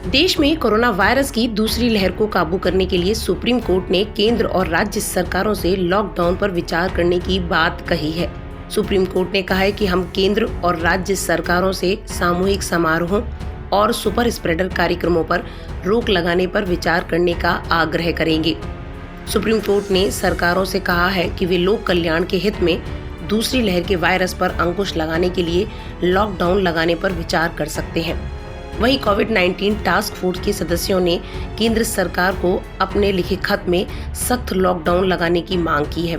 देश में corona virus की दूसरी लहर को काबू करने के लिए सुप्रीम कोर्ट ने केंद्र और राज्य सरकारों से लॉकडाउन पर विचार करने की बात कही है। सुप्रीम कोर्ट ने कहा है कि हम केंद्र और राज्य सरकारों से सामूहिक समारोहों और सुपर स्प्रेडर कार्यक्रमों पर रोक लगाने पर विचार करने का आग्रह करेंगे। सुप्रीम कोर्ट ने सरकारों से कहा है कि वे लोक कल्याण के हित में दूसरी लहर के वायरस पर अंकुश लगाने के लिए लॉकडाउन लगाने पर विचार कर सकते हैं। वहीं कोविड-19 टास्क फोर्स के सदस्यों ने केंद्र सरकार को अपने लिखे खत में सख्त लॉकडाउन लगाने की मांग की है।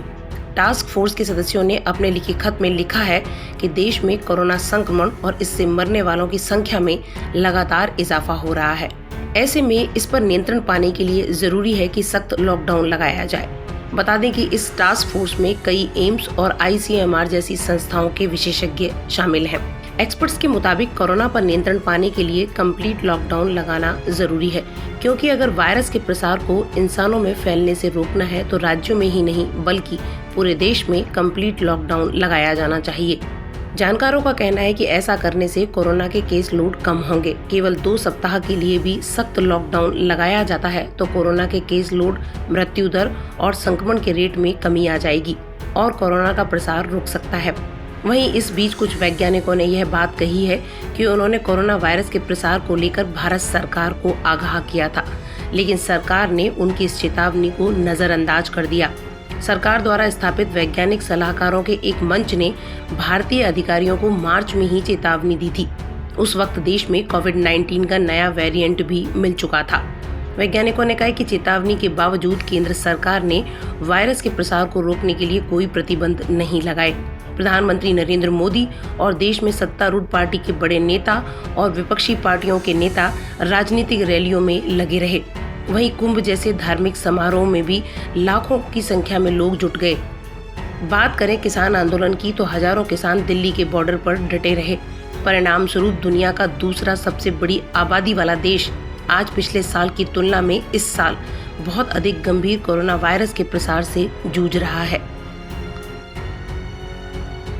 टास्क फोर्स के सदस्यों ने अपने लिखे खत में लिखा है कि देश में कोरोना संक्रमण और इससे मरने वालों की संख्या में लगातार इजाफा हो रहा है। ऐसे में इस पर नियंत्रण पाने के लिए जरूरी है कि सख्त लॉकडाउन लगाया जाए। बता दें कि इस टास्क फोर्स में कई एम्स और ICMR जैसी संस्थाओं के विशेषज्ञ शामिल हैं। एक्सपर्ट्स के मुताबिक कोरोना पर नियंत्रण पाने के लिए कंप्लीट लॉकडाउन लगाना जरूरी है, क्योंकि अगर वायरस के प्रसार को इंसानों में फैलने से रोकना है तो राज्यों में ही नहीं बल्कि पूरे देश में कंप्लीट लॉकडाउन लगाया जाना चाहिए। जानकारों का कहना है कि ऐसा करने से कोरोना के केस लोड कम होंगे। केवल 2 सप्ताह के लिए भी सख्त लॉकडाउन लगाया जाता है तो कोरोना के केस लोड, मृत्यु दर और संक्रमण के रेट में कमी आ जाएगी और कोरोना का प्रसार रुक सकता है। वहीं इस बीच कुछ वैज्ञानिकों ने यह बात कही है कि उन्होंने कोरोना वायरस के प्रसार को लेकर भारत सरकार को आगाह किया था, लेकिन सरकार ने उनकी इस चेतावनी को नजरअंदाज कर दिया। सरकार द्वारा स्थापित वैज्ञानिक सलाहकारों के एक मंच ने भारतीय अधिकारियों को मार्च में ही चेतावनी दी थी। उस वक्त देश में कोविड-19 का नया वेरिएंट भी मिल चुका था। वैज्ञानिकों ने कहा कि चेतावनी के बावजूद केंद्र सरकार ने वायरस के प्रसार को रोकने के लिए कोई प्रतिबंध नहीं लगाए। प्रधानमंत्री नरेंद्र मोदी और देश में सत्तारूढ़ पार्टी के बड़े नेता और विपक्षी पार्टियों के नेता राजनीतिक रैलियों में लगे रहे। वहीं कुंभ जैसे धार्मिक समारोह में भी लाखों की संख्या में लोग जुट गए। बात करें किसान आंदोलन की तो हजारों किसान दिल्ली के बॉर्डर पर डटे रहे। परिणाम स्वरूप दुनिया का दूसरा सबसे बड़ी आबादी वाला देश आज पिछले साल की तुलना में इस साल बहुत अधिक गंभीर कोरोना वायरस के प्रसार से जूझ रहा है।